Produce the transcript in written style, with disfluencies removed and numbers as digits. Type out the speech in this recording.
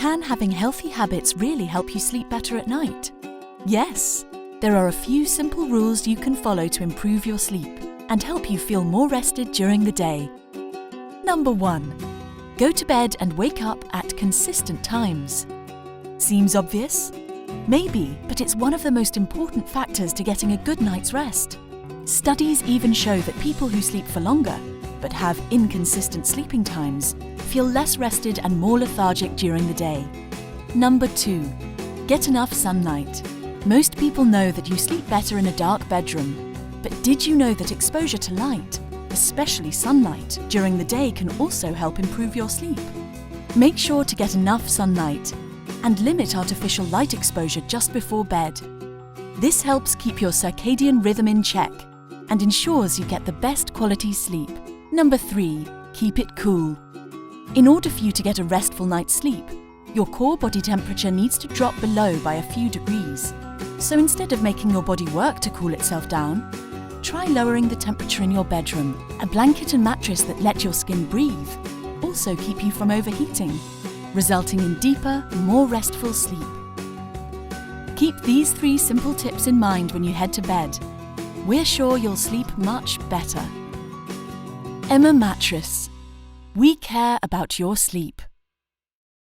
Can having healthy habits really help you sleep better at night? Yes! There are a few simple rules you can follow to improve your sleep and help you feel more rested during the day. Number 1. Go to bed and wake up at consistent times. Seems obvious? Maybe, but it's one of the most important factors to getting a good night's rest. Studies even show that people who sleep for longer, but have inconsistent sleeping times, feel less rested and more lethargic during the day. Number 2. Get enough sunlight. Most people know that you sleep better in a dark bedroom, but did you know that exposure to light, especially sunlight, during the day can also help improve your sleep? Make sure to get enough sunlight and limit artificial light exposure just before bed. This helps keep your circadian rhythm in check and ensures you get the best quality sleep. Number 3. Keep it cool. In order for you to get a restful night's sleep, your core body temperature needs to drop below by a few degrees. So instead of making your body work to cool itself down, try lowering the temperature in your bedroom. A blanket and mattress that let your skin breathe also keep you from overheating, resulting in deeper, more restful sleep. Keep these 3 simple tips in mind when you head to bed. We're sure you'll sleep much better. Emma Mattress. We care about your sleep.